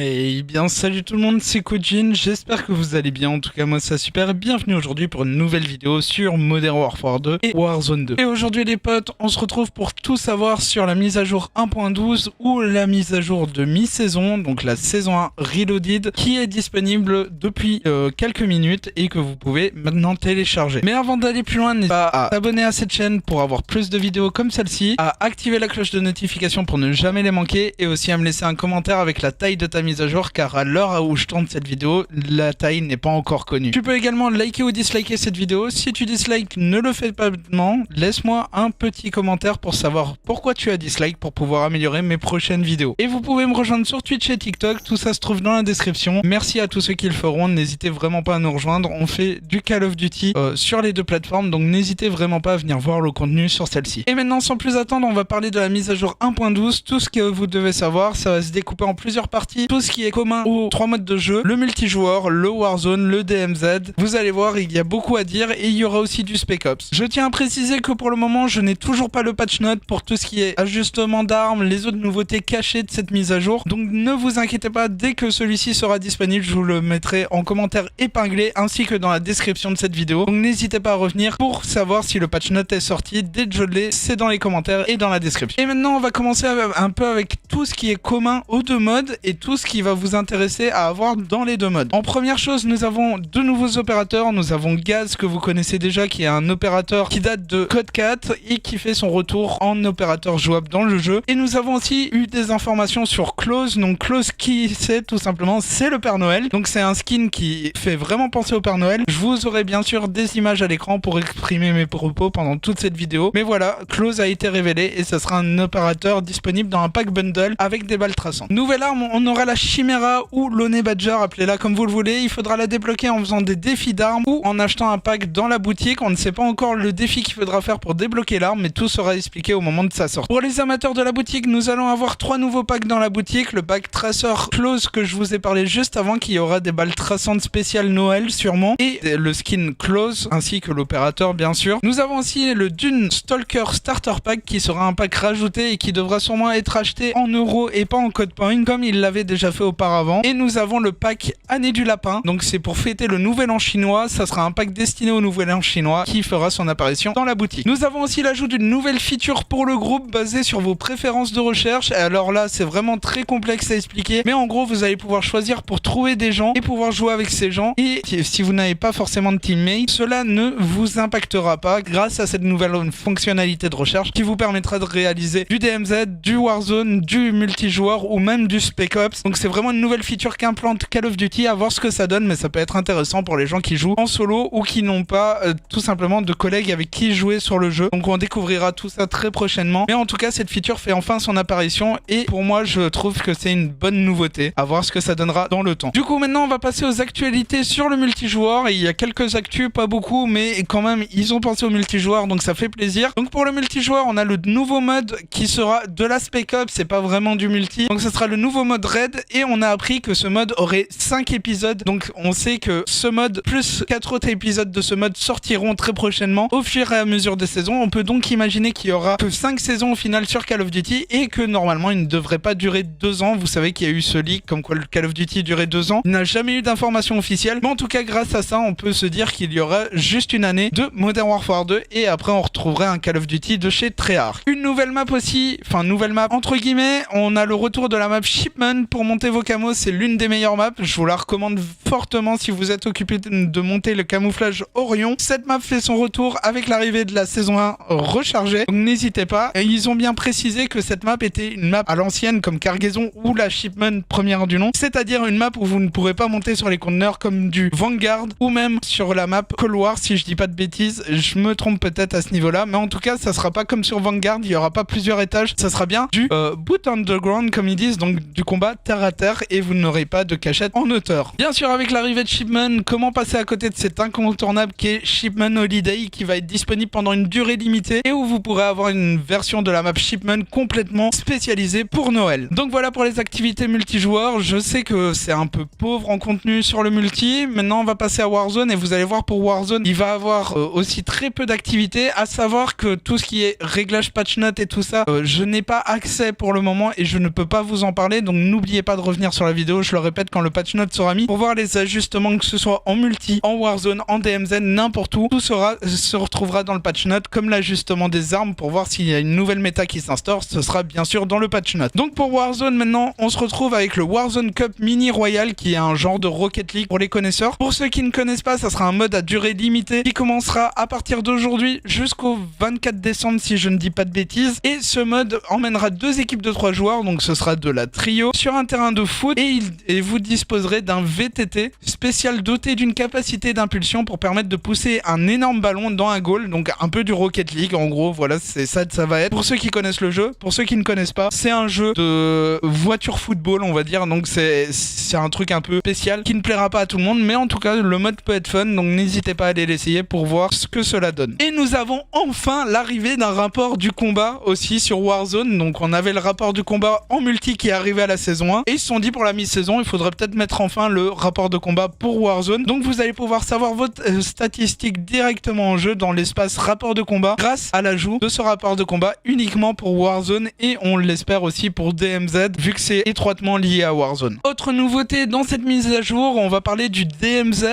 Hey, bien salut tout le monde, c'est Kojin, j'espère que vous allez bien, en tout cas moi ça super, bienvenue aujourd'hui pour une nouvelle vidéo sur Modern Warfare 2 et Warzone 2. Et aujourd'hui les potes, on se retrouve pour tout savoir sur la mise à jour 1.12 ou la mise à jour de mi-saison, donc la saison 1 Reloaded, qui est disponible depuis quelques minutes et que vous pouvez maintenant télécharger. Mais avant d'aller plus loin, n'hésitez pas à t'abonner à cette chaîne pour avoir plus de vidéos comme celle-ci, à activer la cloche de notification pour ne jamais les manquer et aussi à me laisser un commentaire avec la taille de ta mise à jour, car à l'heure où je tourne cette vidéo, la taille n'est pas encore connue. Tu peux également liker ou disliker cette vidéo. Si tu dislikes, ne le fais pas maintenant. Laisse-moi un petit commentaire pour savoir pourquoi tu as dislike, pour pouvoir améliorer mes prochaines vidéos. Et vous pouvez me rejoindre sur Twitch et TikTok, tout ça se trouve dans la description. Merci à tous ceux qui le feront, n'hésitez vraiment pas à nous rejoindre. On fait du Call of Duty sur les deux plateformes, donc n'hésitez vraiment pas à venir voir le contenu sur celle-ci. Et maintenant, sans plus attendre, on va parler de la mise à jour 1.12. Tout ce que vous devez savoir, ça va se découper en plusieurs parties. Tout ce qui est commun aux trois modes de jeu, le multijoueur, le Warzone, le DMZ. Vous allez voir, il y a beaucoup à dire et il y aura aussi du Spec Ops. Je tiens à préciser que pour le moment, je n'ai toujours pas le patch note pour tout ce qui est ajustement d'armes, les autres nouveautés cachées de cette mise à jour. Donc ne vous inquiétez pas, dès que celui-ci sera disponible, je vous le mettrai en commentaire épinglé ainsi que dans la description de cette vidéo. Donc n'hésitez pas à revenir pour savoir si le patch note est sorti. Dès que je l'ai, c'est dans les commentaires et dans la description. Et maintenant, on va commencer un peu avec tout ce qui est commun aux deux modes et tout ce qui va vous intéresser à avoir dans les deux modes. En première chose, nous avons deux nouveaux opérateurs. Nous avons Gaz, que vous connaissez déjà, qui est un opérateur qui date de Code 4 et qui fait son retour en opérateur jouable dans le jeu. Et nous avons aussi eu des informations sur Klaus. Donc Klaus, qui c'est tout simplement, c'est le Père Noël. Donc c'est un skin qui fait vraiment penser au Père Noël. Je vous aurai bien sûr des images à l'écran pour exprimer mes propos pendant toute cette vidéo. Mais voilà, Klaus a été révélé et ça sera un opérateur disponible dans un pack bundle avec des balles traçantes. Nouvelle arme, on aura la Chimera ou l'Honey Badger, appelez-la comme vous le voulez. Il faudra la débloquer en faisant des défis d'armes ou en achetant un pack dans la boutique. On ne sait pas encore le défi qu'il faudra faire pour débloquer l'arme, mais tout sera expliqué au moment de sa sortie. Pour les amateurs de la boutique, nous allons avoir trois nouveaux packs dans la boutique. Le pack Tracer Close que je vous ai parlé juste avant, qui aura des balles traçantes spéciales Noël sûrement, et le skin Close ainsi que l'opérateur bien sûr. Nous avons aussi le Dune Stalker Starter Pack qui sera un pack rajouté et qui devra sûrement être acheté en euros et pas en code point comme il l'avait déjà fait auparavant. Et nous avons le pack Année du Lapin, donc c'est pour fêter le Nouvel An chinois. Ça sera un pack destiné au Nouvel An chinois qui fera son apparition dans la boutique. Nous avons aussi l'ajout d'une nouvelle feature pour le groupe basée sur vos préférences de recherche. Et alors là, c'est vraiment très complexe à expliquer, mais en gros, vous allez pouvoir choisir pour trouver des gens et pouvoir jouer avec ces gens. Et si vous n'avez pas forcément de teammate, cela ne vous impactera pas grâce à cette nouvelle fonctionnalité de recherche qui vous permettra de réaliser du DMZ, du Warzone, du multijoueur ou même du Spec Ops. Donc c'est vraiment une nouvelle feature qu'implante Call of Duty, à voir ce que ça donne, mais ça peut être intéressant pour les gens qui jouent en solo ou qui n'ont pas tout simplement de collègues avec qui jouer sur le jeu. Donc on découvrira tout ça très prochainement. Mais en tout cas, cette feature fait enfin son apparition et pour moi, je trouve que c'est une bonne nouveauté. À voir ce que ça donnera dans le temps. Du coup, maintenant, on va passer aux actualités sur le multijoueur. Et il y a quelques actus, pas beaucoup, mais quand même, ils ont pensé au multijoueur, donc ça fait plaisir. Donc pour le multijoueur, on a le nouveau mode qui sera de la Spec Ops, c'est pas vraiment du multi. Donc ce sera le nouveau mode Raid et on a appris que ce mode aurait 5 épisodes. Donc on sait que ce mode plus 4 autres épisodes de ce mode sortiront très prochainement au fur et à mesure des saisons. On peut donc imaginer qu'il y aura que 5 saisons au final sur Call of Duty et que normalement il ne devrait pas durer 2 ans. Vous savez qu'il y a eu ce leak comme quoi le Call of Duty durait 2 ans. Il n'a jamais eu d'information officielle, mais en tout cas grâce à ça on peut se dire qu'il y aura juste une année de Modern Warfare 2 et après on retrouverait un Call of Duty de chez Treyarch. Une nouvelle map aussi, enfin nouvelle map entre guillemets, on a le retour de la map Shipment pour monter vos camos. C'est l'une des meilleures maps, je vous la recommande fortement si vous êtes occupé de monter le camouflage Orion. Cette map fait son retour avec l'arrivée de la saison 1 rechargée, donc n'hésitez pas. Et ils ont bien précisé que cette map était une map à l'ancienne comme Cargaison ou la Shipment première du nom, c'est-à-dire une map où vous ne pourrez pas monter sur les conteneurs comme du Vanguard ou même sur la map Cold War, si je dis pas de bêtises. Je me trompe peut-être à ce niveau-là, mais en tout cas ça sera pas comme sur Vanguard, il y aura pas plusieurs étages, ça sera bien du boot underground comme ils disent, donc du combat terre à terre et vous n'aurez pas de cachette en hauteur. Bien sûr, avec l'arrivée de Shipment, comment passer à côté de cet incontournable qui est Shipment Holiday, qui va être disponible pendant une durée limitée et où vous pourrez avoir une version de la map Shipment complètement spécialisée pour Noël. Donc voilà pour les activités multijoueurs. Je sais que c'est un peu pauvre en contenu sur le multi. Maintenant on va passer à Warzone et vous allez voir, pour Warzone il va avoir aussi très peu d'activités, à savoir que tout ce qui est réglage patch note et tout ça, je n'ai pas accès pour le moment et je ne peux pas vous en parler, donc n'oubliez pas pas de revenir sur la vidéo, je le répète, quand le patch note sera mis, pour voir les ajustements, que ce soit en multi, en Warzone, en DMZ, n'importe où, tout se retrouvera dans le patch note, comme l'ajustement des armes, pour voir s'il y a une nouvelle méta qui s'instaure, ce sera bien sûr dans le patch note. Donc pour Warzone maintenant, on se retrouve avec le Warzone Cup Mini Royal, qui est un genre de Rocket League pour les connaisseurs. Pour ceux qui ne connaissent pas, ça sera un mode à durée limitée qui commencera à partir d'aujourd'hui jusqu'au 24 décembre si je ne dis pas de bêtises, et ce mode emmènera 2 équipes de 3 joueurs, donc ce sera de la trio sur un terrain de foot, et vous disposerez d'un VTT spécial doté d'une capacité d'impulsion pour permettre de pousser un énorme ballon dans un goal, donc un peu du Rocket League en gros. Voilà, c'est ça va être pour ceux qui connaissent le jeu. Pour ceux qui ne connaissent pas, c'est un jeu de voiture football, on va dire, donc c'est un truc un peu spécial qui ne plaira pas à tout le monde, mais en tout cas le mode peut être fun, donc n'hésitez pas à aller l'essayer pour voir ce que cela donne. Et nous avons enfin l'arrivée d'un rapport du combat aussi sur Warzone. Donc on avait le rapport du combat en multi qui est arrivé à la saison 1, et ils se sont dit pour la mi-saison il faudrait peut-être mettre enfin le rapport de combat pour Warzone. Donc vous allez pouvoir savoir votre statistique directement en jeu dans l'espace rapport de combat grâce à l'ajout de ce rapport de combat uniquement pour Warzone, et on l'espère aussi pour DMZ vu que c'est étroitement lié à Warzone. Autre nouveauté dans cette mise à jour, on va parler du DMZ.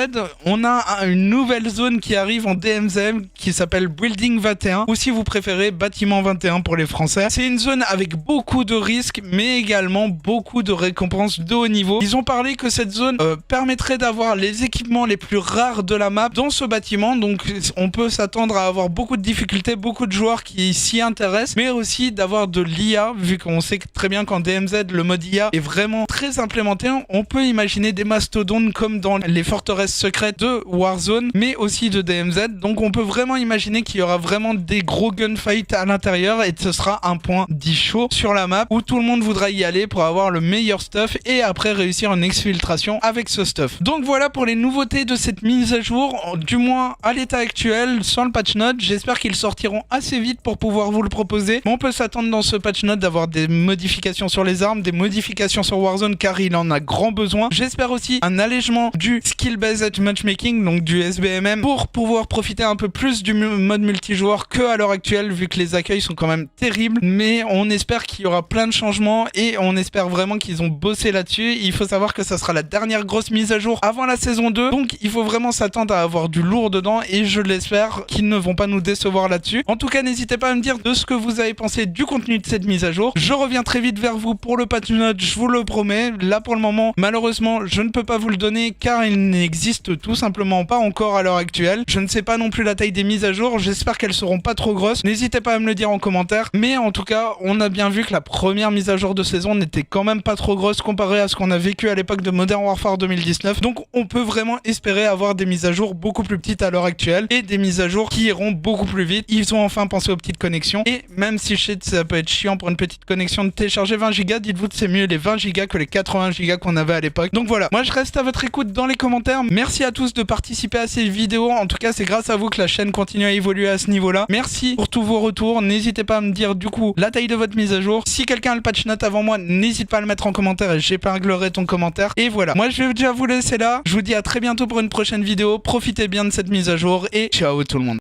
On a une nouvelle zone qui arrive en DMZ qui s'appelle Building 21, ou si vous préférez Bâtiment 21 pour les Français. C'est une zone avec beaucoup de risques mais également beaucoup de récompenses de haut niveau. Ils ont parlé que cette zone permettrait d'avoir les équipements les plus rares de la map dans ce bâtiment, donc on peut s'attendre à avoir beaucoup de difficultés, beaucoup de joueurs qui s'y intéressent, mais aussi d'avoir de l'IA, vu qu'on sait très bien qu'en DMZ le mode IA est vraiment très implémenté. On peut imaginer des mastodontes comme dans les forteresses secrètes de Warzone, mais aussi de DMZ, donc on peut vraiment imaginer qu'il y aura vraiment des gros gunfights à l'intérieur, et ce sera un point dit chaud sur la map où tout le monde voudra y aller pour avoir le meilleur stuff et après réussir une exfiltration avec ce stuff. Donc voilà pour les nouveautés de cette mise à jour, du moins à l'état actuel sans le patch note. J'espère qu'ils sortiront assez vite pour pouvoir vous le proposer. On peut s'attendre dans ce patch note d'avoir des modifications sur les armes, des modifications sur Warzone car il en a grand besoin. J'espère aussi un allègement du skill based matchmaking, donc du SBMM, pour pouvoir profiter un peu plus du mode multijoueur que à l'heure actuelle, vu que les accueils sont quand même terribles. Mais on espère qu'il y aura plein de changements et on espère vraiment qu'ils ont bossé là-dessus. Il faut savoir que ça sera la dernière grosse mise à jour avant la saison 2, donc il faut vraiment s'attendre à avoir du lourd dedans, et je l'espère qu'ils ne vont pas nous décevoir là-dessus. En tout cas, n'hésitez pas à me dire de ce que vous avez pensé du contenu de cette mise à jour. Je reviens très vite vers vous pour le patch note, je vous le promets. Là pour le moment, malheureusement, je ne peux pas vous le donner car il n'existe tout simplement pas encore à l'heure actuelle. Je ne sais pas non plus la taille des mises à jour, j'espère qu'elles seront pas trop grosses. N'hésitez pas à me le dire en commentaire, mais en tout cas, on a bien vu que la première mise à jour de saison n'était quand même pas trop grosse comparée à ce qu'on a vécu à l'époque de Modern Warfare 2019. Donc on peut vraiment espérer avoir des mises à jour beaucoup plus petites à l'heure actuelle et des mises à jour qui iront beaucoup plus vite. Ils ont enfin pensé aux petites connexions, et même si je sais que ça peut être chiant pour une petite connexion de télécharger 20 Go, dites-vous que c'est mieux les 20 Go que les 80 Go qu'on avait à l'époque. Donc voilà, moi je reste à votre écoute dans les commentaires. Merci à tous de participer à ces vidéos, en tout cas c'est grâce à vous que la chaîne continue à évoluer à ce niveau là. Merci pour tous vos retours, n'hésitez pas à me dire du coup la taille de votre mise à jour. Si quelqu'un a le patch note avant moi, n'hésite pas à le mettre en commentaire et j'épinglerai ton commentaire. Et voilà, moi je vais déjà vous laisser là, je vous dis à très bientôt pour une prochaine vidéo, profitez bien de cette mise à jour et ciao tout le monde.